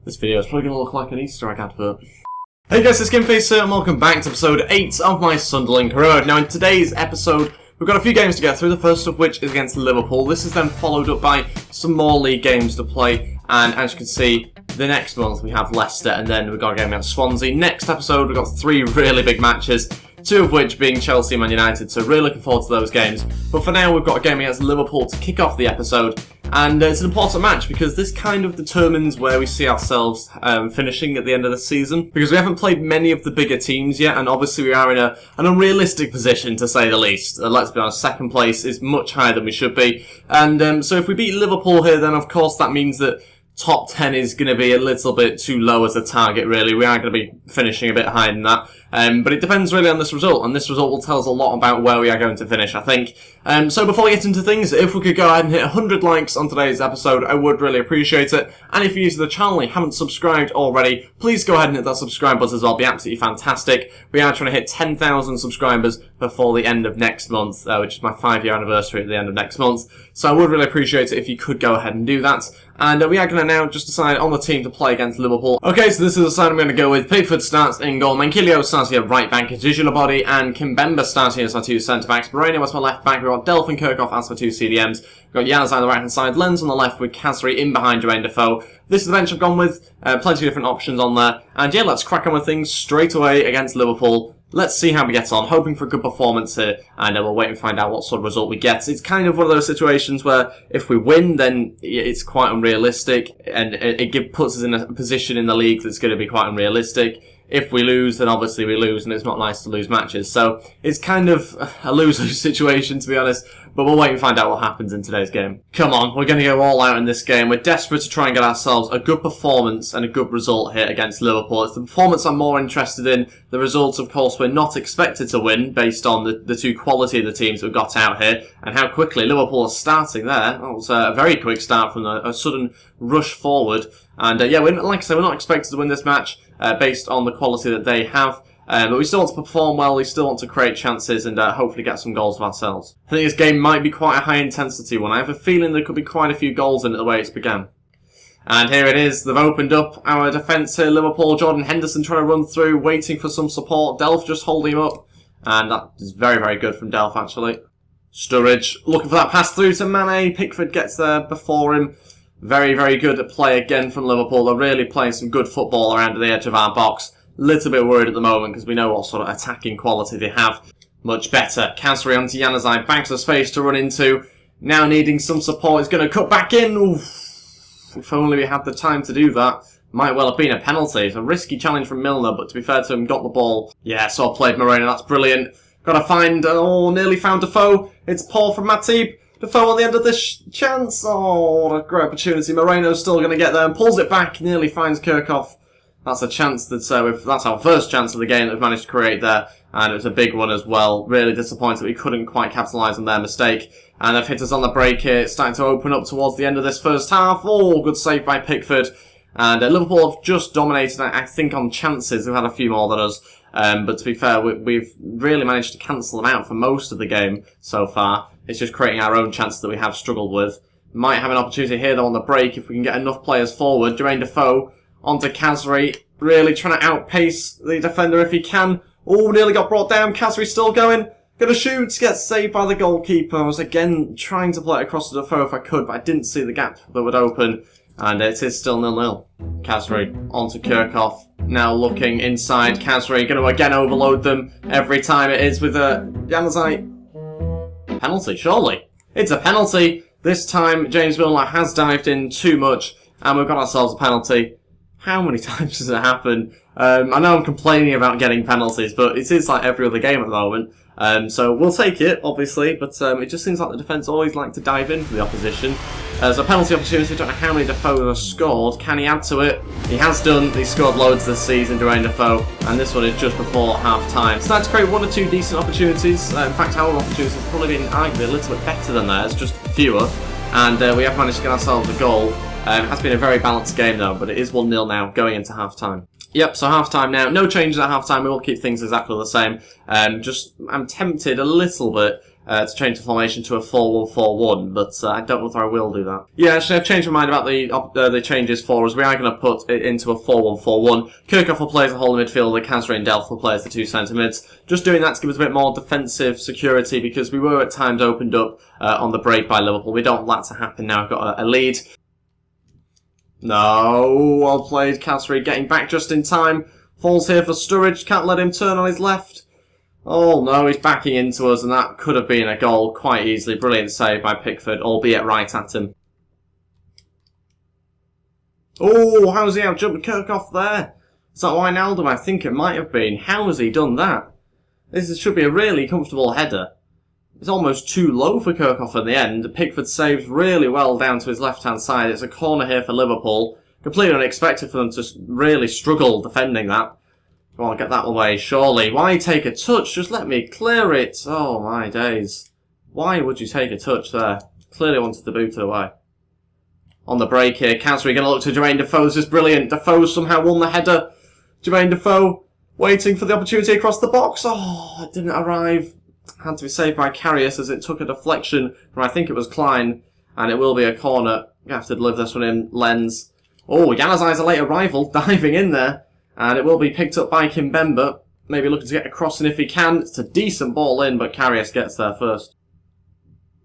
This video is probably going to look like an Easter egg advert. Hey guys, it's Ep8 here and welcome back to episode 8 of my Sunderland career. Now in today's episode, we've got a few games to get through, the first of which is against Liverpool. This is then followed up by some more league games to play, and as you can see, the next month we have Leicester and then we've got a game against Swansea. Next episode we've got 3 really big matches, 2 of which being Chelsea and Man United, so really looking forward to those games. But for now we've got a game against Liverpool to kick off the episode. And it's an important match because this kind of determines where we see ourselves finishing at the end of the season. Because we haven't played many of the bigger teams yet, and obviously we are in an unrealistic position to say the least. Let's be honest, second place is much higher than we should be. And so if we beat Liverpool here, then of course that means that top 10 is going to be a little bit too low as a target, really. We are going to be finishing a bit higher than that. But it depends really on this result, and this result will tell us a lot about where we are going to finish, I think. So before we get into things, if we could go ahead and hit 100 likes on today's episode, I would really appreciate it. And if you're new to the channel and you haven't subscribed already, please go ahead and hit that subscribe button as well. It'd be absolutely fantastic. We are trying to hit 10,000 subscribers before the end of next month, which is my 5-year anniversary at the end of next month. So I would really appreciate it if you could go ahead and do that. And we are going to now just decide on the team to play against Liverpool. Okay, so this is the side I'm going to go with. Pickford starts in goal, Mankilio starts here right back, Body and Kimbemba starting as our 2 centre-backs. Moreno as my left back, we've got Delph and Kirchhoff as my 2 CDMs. We've got Januzaj on the right-hand side, Lenz on the left with Kasri in behind Jermaine Defoe. This is the bench I've gone with, plenty of different options on there. And yeah, let's crack on with things straight away against Liverpool. Let's see how we get on, hoping for a good performance here, and we'll wait and find out what sort of result we get. It's kind of one of those situations where if we win, then it's quite unrealistic, and it puts us in a position in the league that's going to be quite unrealistic. If we lose, then obviously we lose, and it's not nice to lose matches. So it's kind of a lose-lose situation, to be honest, but we'll wait and find out what happens in today's game. Come on, we're going to go all out in this game. We're desperate to try and get ourselves a good performance and a good result here against Liverpool. It's the performance I'm more interested in. The results, of course, we're not expected to win based on the 2 quality of the teams we've got out here and how quickly Liverpool are starting there. That was a very quick start from a sudden rush forward. And yeah, like I said, we're not expected to win this match based on the quality that they have. But we still want to perform well, we still want to create chances and hopefully get some goals of ourselves. I think this game might be quite a high intensity one. I have a feeling there could be quite a few goals in it the way it's began. And here it is, they've opened up our defence here, Liverpool. Jordan Henderson trying to run through, waiting for some support. Delph just holding him up. And that is very, very good from Delph, actually. Sturridge looking for that pass through to Mane. Pickford gets there before him. Very, very good play again from Liverpool. They're really playing some good football around the edge of our box. Little bit worried at the moment because we know what sort of attacking quality they have. Much better. Kasri onto Januzaj. Banks of space to run into. Now needing some support. He's going to cut back in. Oof. If only we had the time to do that. Might well have been a penalty. It's a risky challenge from Milner, but to be fair to him, got the ball. Yeah, so played Moreno. That's brilliant. Got to find... nearly found Defoe. It's Paul from Matip. Defoe on the end of this chance. Oh, what a great opportunity. Moreno's still going to get there and pulls it back. Nearly finds Kirchhoff. That's a chance that's our first chance of the game that we've managed to create there, and it was a big one as well. Really disappointed we couldn't quite capitalise on their mistake, and they've hit us on the break here. It's starting to open up towards the end of this first half. Oh, good save by Pickford, and Liverpool have just dominated, I think, on chances. We've had a few more than us, but to be fair, we've really managed to cancel them out for most of the game so far. It's just creating our own chances that we have struggled with. Might have an opportunity here though on the break if we can get enough players forward. Jermaine Defoe onto Kasri, really trying to outpace the defender if he can. Oh, nearly got brought down. Kasri still going. Gonna shoot, gets saved by the goalkeeper. I was again trying to play it across to Defoe if I could, but I didn't see the gap that would open. And it is still 0-0. Kasri onto Kirchhoff. Now looking inside. Kasri going to again overload them every time it is with Januzaj. Penalty, surely. It's a penalty. This time James Milner has dived in too much and we've got ourselves a penalty. How many times does it happen? I know I'm complaining about getting penalties, but it is like every other game at the moment. So we'll take it, obviously, but it just seems like the defence always like to dive in for the opposition. There's a penalty opportunity. I don't know how many Defoe has scored. Can he add to it? He has done. He's scored loads this season, Jermaine Defoe, and this one is just before half-time. So that's create 1 or 2 decent opportunities. In fact, our opportunities have probably been arguably a little bit better than theirs, just fewer. And we have managed to get ourselves a goal. It has been a very balanced game though, but it is 1-0 now, going into half-time. Yep, so half-time now. No changes at half-time. We will keep things exactly the same. I'm tempted a little bit to change the formation to a 4-1-4-1, but I don't know if I will do that. Yeah, actually, I've changed my mind about the changes for us. We are going to put it into a 4-1-4-1. Kirchhoff will play as the holding midfielder, Kasri and Delph will play as the two centre mids. Just doing that to give us a bit more defensive security, because we were at times opened up on the break by Liverpool. We don't want that to happen now. We've got a lead. No, well played, Kasri, getting back just in time. Falls here for Sturridge, can't let him turn on his left. Oh no, he's backing into us, and that could have been a goal quite easily. Brilliant save by Pickford, albeit right at him. Oh, how's he out-jumped Kirchhoff there? Is that Wijnaldum? I think it might have been. How has he done that? This should be a really comfortable header. It's almost too low for Kirchhoff in the end. Pickford saves really well down to his left-hand side. It's a corner here for Liverpool. Completely unexpected for them to really struggle defending that. Come on, get that away, surely. Why take a touch? Just let me clear it. Oh, my days. Why would you take a touch there? Clearly wanted to boot it away. On the break here, Kasri going to look to Jermaine Defoe's just brilliant. Defoe somehow won the header. Jermaine Defoe waiting for the opportunity across the box. Oh, it didn't arrive. Had to be saved by Karius as it took a deflection from, I think it was Klein. And it will be a corner. You have to deliver this one in. Lens. Oh, Yanazai's a late arrival, diving in there. And it will be picked up by Kimpembe. Maybe looking to get a crossing if he can. It's a decent ball in, but Karius gets there first.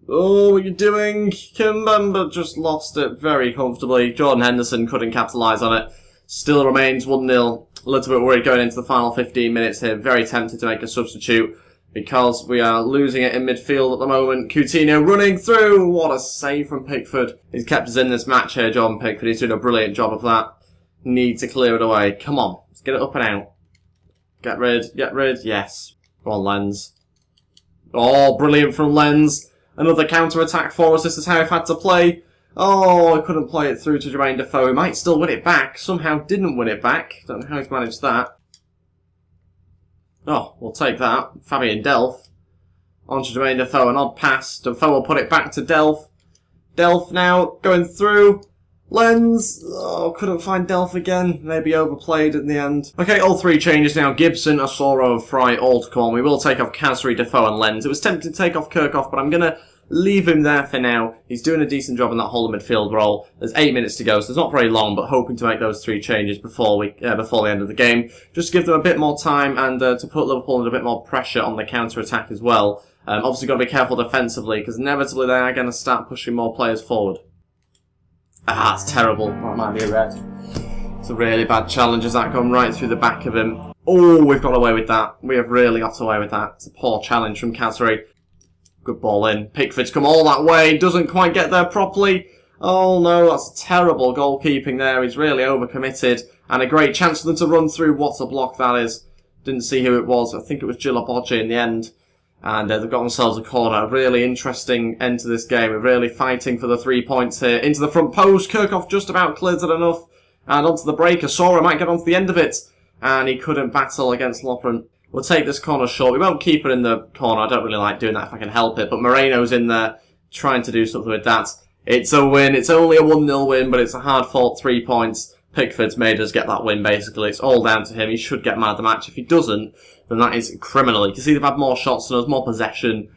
Oh, what are you doing? Kimpembe just lost it very comfortably. Jordan Henderson couldn't capitalise on it. Still remains 1-0. A little bit worried going into the final 15 minutes here. Very tempted to make a substitute because we are losing it in midfield at the moment. Coutinho running through. What a save from Pickford. He's kept us in this match here, Jordan Pickford. He's doing a brilliant job of that. Need to clear it away. Come on. Let's get it up and out. Get rid. Yes. Go on, Lens. Oh, brilliant from Lens. Another counter-attack for us. This is how I've had to play. Oh, I couldn't play it through to Jermaine Defoe. He might still win it back. Somehow didn't win it back. Don't know how he's managed that. Oh, we'll take that. Fabian Delph. On to Jermaine Defoe. An odd pass. Defoe will put it back to Delph. Delph now going through. Lens. Oh, couldn't find Delph again. Maybe overplayed in the end. Okay, all three changes now. Gibson, Asoro, Fry, all to come. We will take off Kasri, Defoe and Lens. It was tempting to take off Kirchhoff, but I'm going to leave him there for now. He's doing a decent job in that whole midfield role. There's 8 minutes to go, so it's not very long, but hoping to make those three changes before the end of the game. Just to give them a bit more time and to put Liverpool under a bit more pressure on the counter-attack as well. Obviously got to be careful defensively, because inevitably they are going to start pushing more players forward. Ah, it's terrible. That might be a red. It's a really bad challenge as that gone right through the back of him. Oh, we've got away with that. We have really got away with that. It's a poor challenge from Kasri. Good ball in. Pickford's come all that way. Doesn't quite get there properly. Oh no, that's terrible goalkeeping there. He's really overcommitted. And a great chance for them to run through. What a block that is. Didn't see who it was. I think it was Gilabodji in the end. And they've got themselves a corner. A really interesting end to this game. We're really fighting for the 3 points here. Into the front post. Kirchhoff just about clears it enough. And onto the break. Sora might get onto the end of it. And he couldn't battle against Lofren. We'll take this corner short. We won't keep it in the corner. I don't really like doing that if I can help it. But Moreno's in there trying to do something with that. It's a win. It's only a 1-0 win, but it's a hard-fought 3 points. Pickford's made us get that win, basically. It's all down to him. He should get man of the match. If he doesn't, then that is criminal. You can see they've had more shots than us, more possession.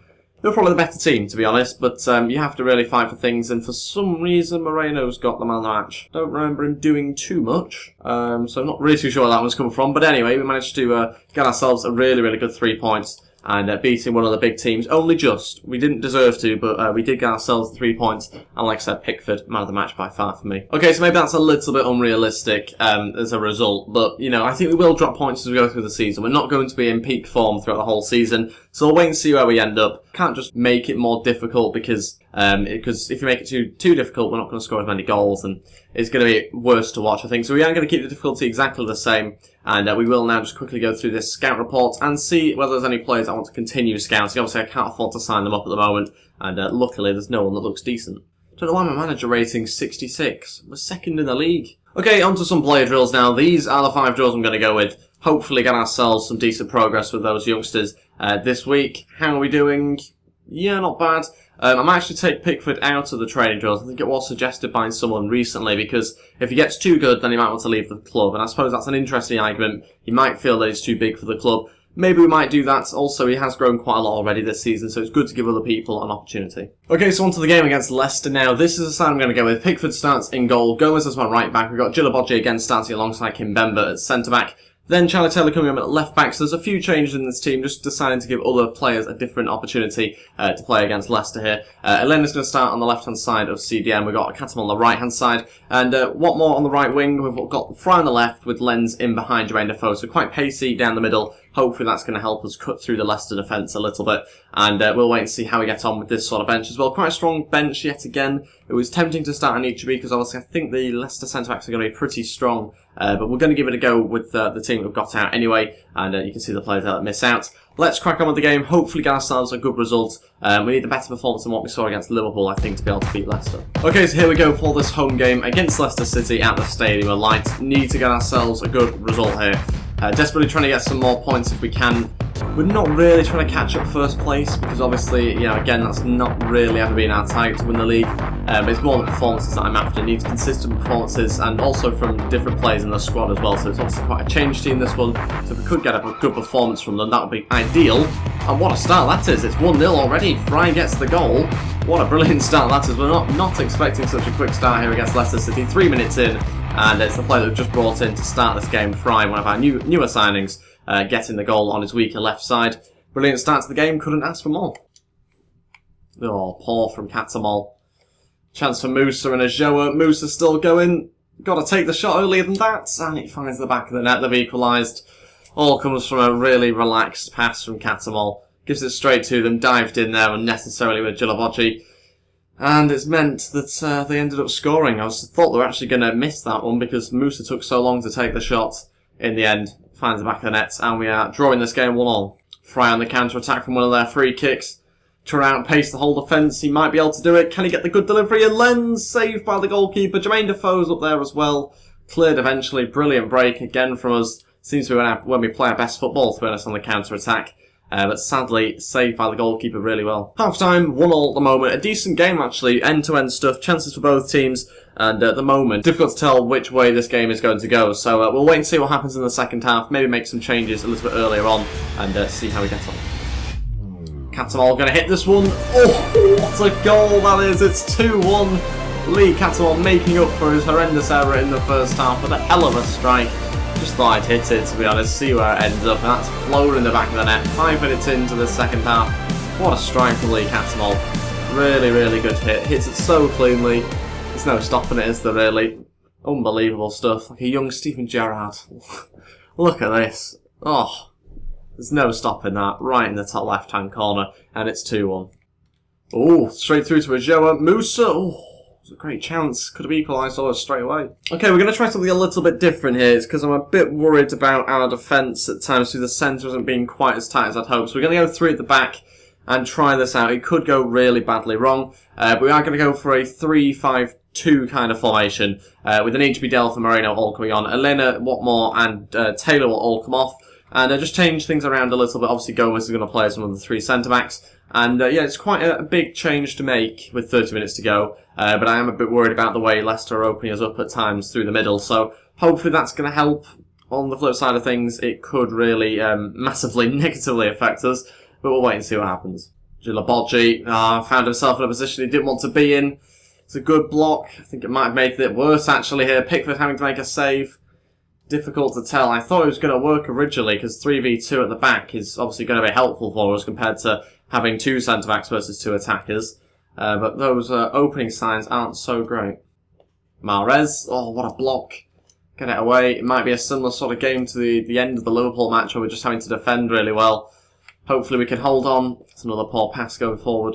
They're probably the better team, to be honest, but you have to really fight for things, and for some reason Moreno's got the man of the match. Don't remember him doing too much, so I'm not really too sure where that one's coming from, but anyway, we managed to get ourselves a really, really good 3 points, and beating one of the big teams, only just. We didn't deserve to, but we did get ourselves 3 points, and like I said, Pickford, man of the match by far for me. Okay, so maybe that's a little bit unrealistic as a result, but, you know, I think we will drop points as we go through the season. We're not going to be in peak form throughout the whole season, so we'll wait and see where we end up. Can't just make it more difficult because if you make it too difficult, we're not going to score as many goals, and it's going to be worse to watch, I think. So we are going to keep the difficulty exactly the same, and we will now just quickly go through this scout report and see whether there's any players I want to continue scouting. Obviously, I can't afford to sign them up at the moment, and luckily there's no one that looks decent. Don't know why my manager rating's 66. We're second in the league. Okay, on to some player drills now. These are the 5 drills I'm going to go with. Hopefully get ourselves some decent progress with those youngsters this week. How are we doing? Yeah, not bad. I might actually take Pickford out of the training drills. I think it was suggested by someone recently, because if he gets too good, then he might want to leave the club. And I suppose that's an interesting argument. He might feel that he's too big for the club. maybe we might do that. Also, he has grown quite a lot already this season, so it's good to give other people an opportunity. Okay, so on to the game against Leicester now. This is the side I'm going to go with. Pickford starts in goal. Gomez as my right back. We've got Ep8 again starting alongside Kimbemba at centre back. Then Charlie Taylor coming in at left back, so there's a few changes in this team, just deciding to give other players a different opportunity to play against Leicester here. Elena's going to start on the left-hand side of CDM, we've got Katam on the right-hand side, and Watmore on the right wing, we've got Fry on the left with Lenz in behind Jermaine Defoe, so quite pacey down the middle. Hopefully that's going to help us cut through the Leicester defence a little bit, and we'll wait and see how we get on with this sort of bench as well. Quite a strong bench yet again. It was tempting to start Ep8 because obviously I think the Leicester centre-backs are going to be pretty strong, but we're going to give it a go with the team we've got out anyway, and you can see the players that miss out. Let's crack on with the game, hopefully get ourselves a good result. We need a better performance than what we saw against Liverpool, I think, to be able to beat Leicester. Okay, so here we go for this home game against Leicester City at the Stadium of Light. Need to get ourselves a good result here. Desperately trying to get some more points if we can. We're not really trying to catch up first place because obviously, you know, again, that's not really ever been our target to win the league. It's more the performances that I'm after. It needs consistent performances and also from different players in the squad as well. So it's obviously quite a change team, this one. So if we could get a good performance from them, that would be ideal. And what a start that is. It's 1-0 already. Fry gets the goal. What a brilliant start that is. We're not expecting such a quick start here against Leicester City. 3 minutes in, and it's the player that we've just brought in to start this game. Fry, one of our newer signings, getting the goal on his weaker left side. Brilliant start to the game, couldn't ask for more. Oh, poor from Katamol. Chance for Musa and Ajoa. Musa still going. Got to take the shot earlier than that, and it finds the back of the net. They've equalised. All comes from a really relaxed pass from Katamol. Gives it straight to them, dived in there unnecessarily with Ep8. And it's meant that they ended up scoring. I thought they were actually going to miss that one because Musa took so long to take the shot. In the end, finds the back of the net, and we are drawing this game 1-1. Fry on the counter-attack from one of their free kicks. Try to outpace the whole defence. He might be able to do it. Can he get the good delivery? And Lenz saved by the goalkeeper. Jermaine Defoe's up there as well. Cleared eventually. Brilliant break again from us. Seems to be when we play our best football, to be honest, on the counter-attack. But sadly, saved by the goalkeeper really well. Half-time, 1-1 at the moment. A decent game, actually. End-to-end stuff. Chances for both teams. And at the moment, difficult to tell which way this game is going to go. So we'll wait and see what happens in the second half. Maybe make some changes a little bit earlier on. And see how we get on. Katamol going to hit this one. Oh, what a goal that is. It's 2-1. Lee Katamol making up for his horrendous error in the first half with a hell of a strike. Just thought I'd hit it, to be honest, see where it ends up, and that's flown in the back of the net. 5 minutes into the second half. What a strike from Lee Katamol. Really, really good hit. Hits it so cleanly. There's no stopping it, is there, really? Unbelievable stuff. Like a young Steven Gerrard. Look at this. Oh, there's no stopping that. Right in the top left-hand corner, and it's 2-1. Oh, straight through to Ajoa. Musa. Oh. A great chance. Could have equalised almost straight away. Okay, we're going to try something a little bit different here. It's because I'm a bit worried about our defence at times through the centre isn't being quite as tight as I'd hoped. So we're going to go 3 at the back and try this out. It could go really badly wrong. But we are going to go for a 3-5-2 kind of formation with an HB Delph and Moreno all coming on. Elena, Watmore and Taylor will all come off. And just change things around a little bit. Obviously, Gomez is going to play as one of the 3 centre-backs. And yeah, it's quite a big change to make with 30 minutes to go. But I am a bit worried about the way Leicester are opening us up at times through the middle. So hopefully that's going to help. On the flip side of things, it could really massively negatively affect us. But we'll wait and see what happens. Ep8 found himself in a position he didn't want to be in. It's a good block. I think it might have made it worse actually here. Pickford having to make a save. Difficult to tell. I thought it was going to work originally because 3v2 at the back is obviously going to be helpful for us compared to having 2 centre-backs versus 2 attackers. But those opening signs aren't so great. Mahrez. Oh, what a block. Get it away. It might be a similar sort of game to the end of the Liverpool match where we're just having to defend really well. Hopefully we can hold on. It's another poor pass going forward.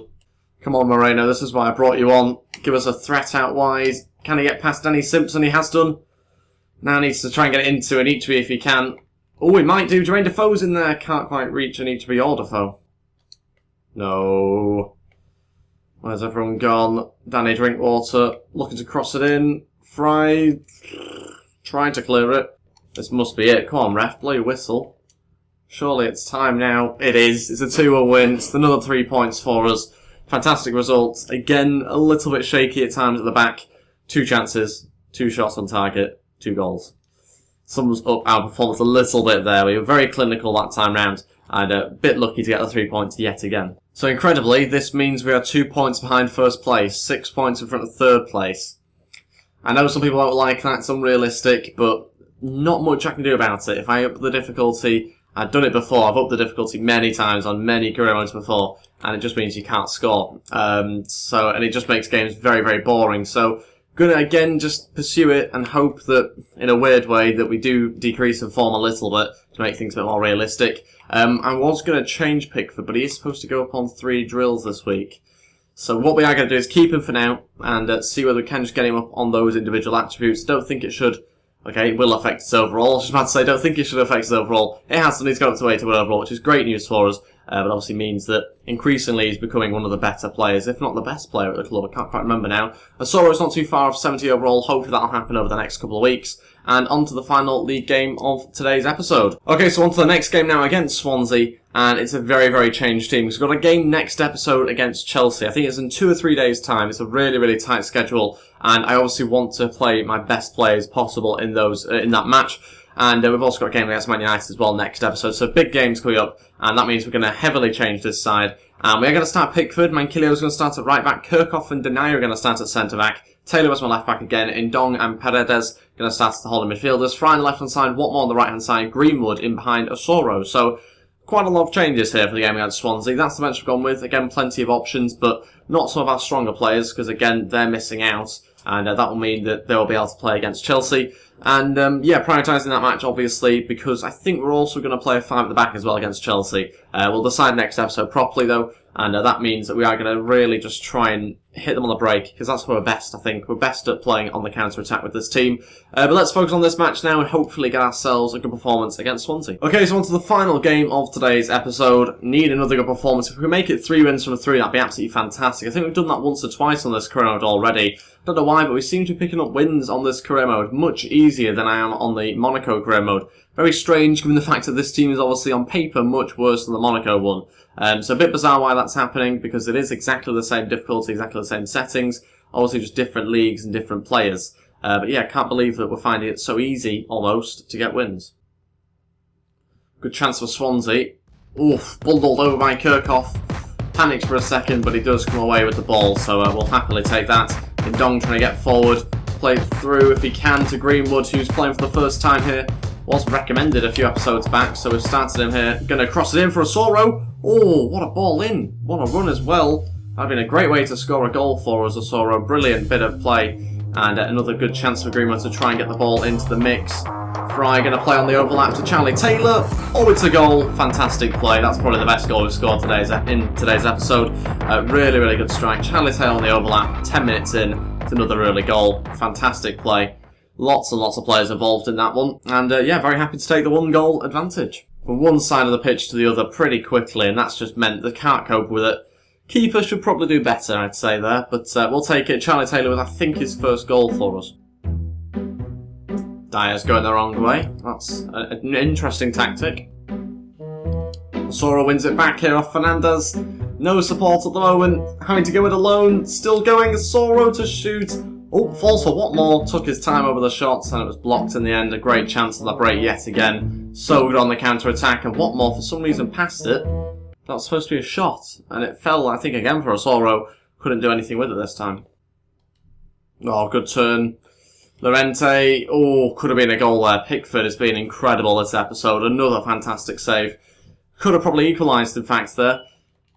Come on, Moreno. This is why I brought you on. Give us a threat out wide. Can he get past Danny Simpson? He has done. Now needs to try and get it into an Ep8 if he can. Oh, he might do. Jermaine Defoe's in there. Can't quite reach an Ep8 or Defoe. No. Where's everyone gone? Danny Drinkwater looking to cross it in. Fry trying to clear it. This must be it. Come on, ref. Blow your whistle. Surely it's time now. It is. It's a 2-1 win. It's another 3 points for us. Fantastic result. Again, a little bit shaky at times at the back. 2 chances. 2 shots on target. 2 goals. sums up our performance a little bit there. We were very clinical that time round, and a bit lucky to get the 3 points yet again. So incredibly, this means we are 2 points behind first place, 6 points in front of third place. I know some people don't like that, it's unrealistic, but not much I can do about it. If I up the difficulty, I've done it before, I've upped the difficulty many times on many career modes before, and it just means you can't score. And it just makes games very, very boring. So, gonna again just pursue it and hope that, in a weird way, that we do decrease in form a little bit to make things a bit more realistic. I was gonna change Pickford, but he is supposed to go up on 3 drills this week. So what we are going to do is keep him for now and see whether we can just get him up on those individual attributes. Don't think it should. Okay, it will affect his overall. I was just about to say, don't think it should affect his overall. It has, and he's got up to 81 overall, which is great news for us. But obviously means that increasingly he's becoming one of the better players, if not the best player at the club. I can't quite remember now. Asoro's not too far off 70 overall. Hopefully that'll happen over the next couple of weeks. And on to the final league game of today's episode. Okay, so on to the next game now against Swansea. And it's a very, very changed team. We've got a game next episode against Chelsea. I think it's in 2 or 3 days' time. It's a really, really tight schedule. And I obviously want to play my best players possible in that match. And we've also got a game against Man United as well next episode. So big games coming up. And that means we're going to heavily change this side. And we're going to start Pickford. Mankilio's going to start at right back. Kirchhoff and Denayer are going to start at centre back. Taylor was my left back again. Indong and Paredes going to start as the holding midfielders. Fry on the left hand side. Watmore on the right hand side. Greenwood in behind Asoro. So quite a lot of changes here for the game against Swansea. That's the bench we've gone with. Again, plenty of options, but not some of our stronger players because, again, they're missing out. And that will mean that they will be able to play against Chelsea. And, prioritising that match, obviously, because I think we're also going to play a 5 at the back as well against Chelsea. We'll decide next episode properly, though. And that means that we are going to really just try and hit them on the break, because that's where we're best, I think. We're best at playing on the counter-attack with this team. But let's focus on this match now and hopefully get ourselves a good performance against Swansea. Okay, so on to the final game of today's episode. Need another good performance. If we can make it 3 wins from 3, that'd be absolutely fantastic. I think we've done that once or twice on this career mode already. Don't know why, but we seem to be picking up wins on this career mode much easier than I am on the Monaco career mode. Very strange, given the fact that this team is obviously on paper much worse than the Monaco one. So a bit bizarre why that's happening, because it is exactly the same difficulty, exactly the same settings, obviously just different leagues and different players. But yeah, can't believe that we're finding it so easy, almost, to get wins. Good chance for Swansea. Oof, bundled over by Kirchhoff. Panics for a second, but he does come away with the ball, so we'll happily take that. Indong trying to get forward, play through if he can to Greenwood, who's playing for the first time here. Was recommended a few episodes back, so we've started him here. Going to cross it in for Asoro. Oh, what a ball in. What a run as well. That would have been a great way to score a goal for us, Asoro. Brilliant bit of play. And another good chance for Greenwood to try and get the ball into the mix. Fry going to play on the overlap to Charlie Taylor. Oh, it's a goal. Fantastic play. That's probably the best goal we've scored in today's episode. Really, really good strike. Charlie Taylor on the overlap. 10 minutes in. It's another early goal. Fantastic play. Lots and lots of players involved in that one. And very happy to take the 1-goal advantage. From one side of the pitch to the other pretty quickly, and that's just meant they can't cope with it. Keeper should probably do better, I'd say there, but we'll take it. Charlie Taylor with, I think, his first goal for us. Dyer's going the wrong way. That's an interesting tactic. Sora wins it back here off Fernandez. No support at the moment. Having to go it alone. Still going. Soro to shoot. Oh, falls for Watmore. Took his time over the shots and it was blocked in the end. A great chance of the break yet again. So good on the counter-attack, and Watmore for some reason passed it. That was supposed to be a shot, and it fell, I think, again for Asoro. Couldn't do anything with it this time. Oh, good turn. Lorente, could have been a goal there. Pickford has been incredible this episode. Another fantastic save. Could have probably equalised, in fact, there.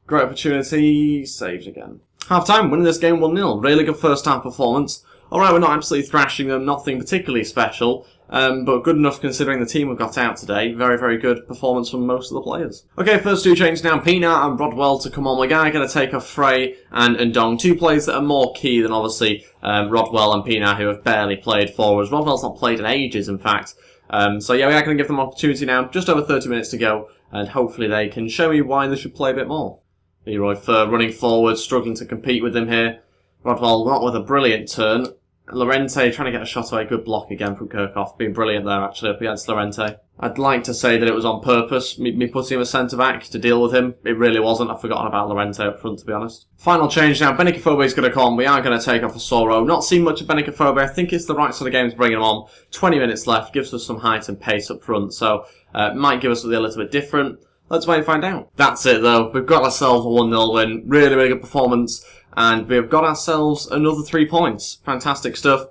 Great opportunity. Saved again. Half-time, winning this game 1-0. Really good first-half performance. Alright, we're not absolutely thrashing them. Nothing particularly special. But good enough considering the team we've got out today. Very, very good performance from most of the players. Okay, first 2 changes now. Pienaar and Rodwell to come on. We're going to take off Frey and Ndong. 2 players that are more key than obviously Rodwell and Pienaar, who have barely played for us. Rodwell's not played in ages, in fact. We are going to give them opportunity now. Just over 30 minutes to go. And hopefully they can show me why they should play a bit more. Leroy Fer running forward, struggling to compete with him here. Rodwell not with a brilliant turn. Llorente trying to get a shot away, good block again from Kirchhoff, being brilliant there actually up against Llorente. I'd like to say that it was on purpose, me putting him as centre-back to deal with him. It really wasn't. I've forgotten about Llorente up front, to be honest. Final change now. Benicophobe is going to come. We are going to take off Asoro. Not seen much of Benicophobe. I think it's the right sort of game to bring him on. 20 minutes left. Gives us some height and pace up front. So, might give us something a little bit different. Let's wait and find out. That's it, though. We've got ourselves a 1-0 win. Really, really good performance. And we've got ourselves another 3 points. Fantastic stuff.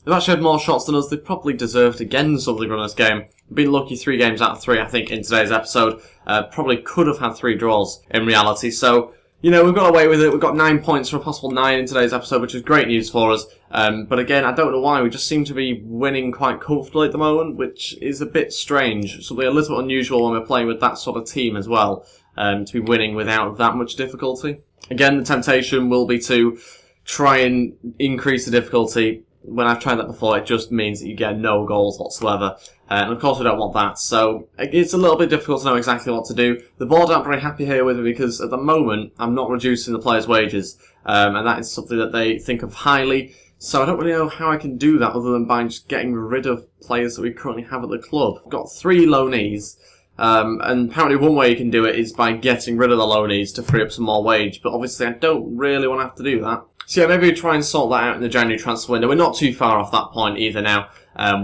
They've actually had more shots than us. They probably deserved again something from this game. We've been lucky 3 games out of 3, I think, in today's episode. Probably could have had 3 draws in reality. So, you know, we've got away with it. We've got 9 points for a possible 9 in today's episode, which is great news for us. But again, I don't know why. We just seem to be winning quite comfortably at the moment, which is a bit strange. Something a little bit unusual when we're playing with that sort of team as well, to be winning without that much difficulty. Again, the temptation will be to try and increase the difficulty. When I've tried that before, it just means that you get no goals whatsoever. And of course we don't want that, so it's a little bit difficult to know exactly what to do. The board aren't very happy here with me because at the moment I'm not reducing the players' wages, and that is something that they think of highly. So I don't really know how I can do that other than by just getting rid of players that we currently have at the club. I've got 3 loanees, and apparently one way you can do it is by getting rid of the loanees to free up some more wage, but obviously I don't really want to have to do that. So yeah, maybe we try and sort that out in the January transfer window. We're not too far off that point either now.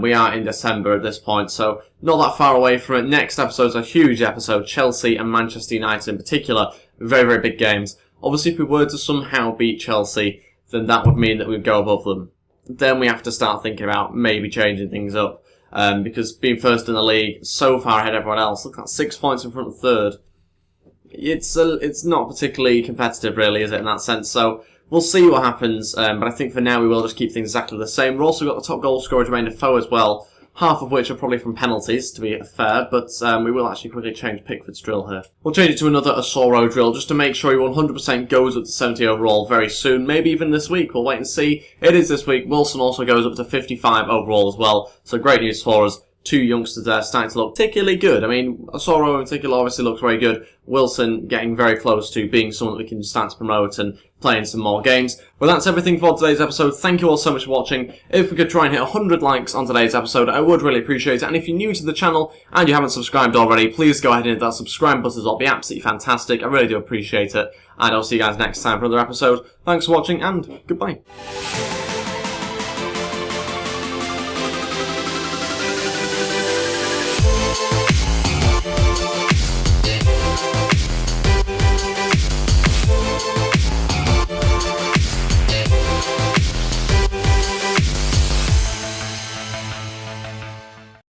We are in December at this point, so not that far away from it. Next episode's a huge episode. Chelsea and Manchester United in particular. Very, very big games. Obviously, if we were to somehow beat Chelsea, then that would mean that we'd go above them. Then we have to start thinking about maybe changing things up. Because being first in the league, so far ahead of everyone else, look at 6 points in front of third. It's not particularly competitive, really, is it, in that sense? So we'll see what happens, but I think for now we will just keep things exactly the same. We've also got the top goal scorer, Jermaine Defoe, as well, half of which are probably from penalties, to be fair, but we will actually quickly change Pickford's drill here. We'll change it to another Asoro drill, just to make sure he 100% goes up to 70 overall very soon, maybe even this week. We'll wait and see. It is this week. Wilson also goes up to 55 overall as well, so great news for us. 2 youngsters there starting to look particularly good. I mean, Asoro in particular obviously looks very good. Wilson getting very close to being someone that we can start to promote and playing some more games. Well, that's everything for today's episode. Thank you all so much for watching. If we could try and hit 100 likes on today's episode, I would really appreciate it. And if you're new to the channel and you haven't subscribed already, please go ahead and hit that subscribe button as well. It'll be absolutely fantastic. I really do appreciate it. And I'll see you guys next time for another episode. Thanks for watching and goodbye.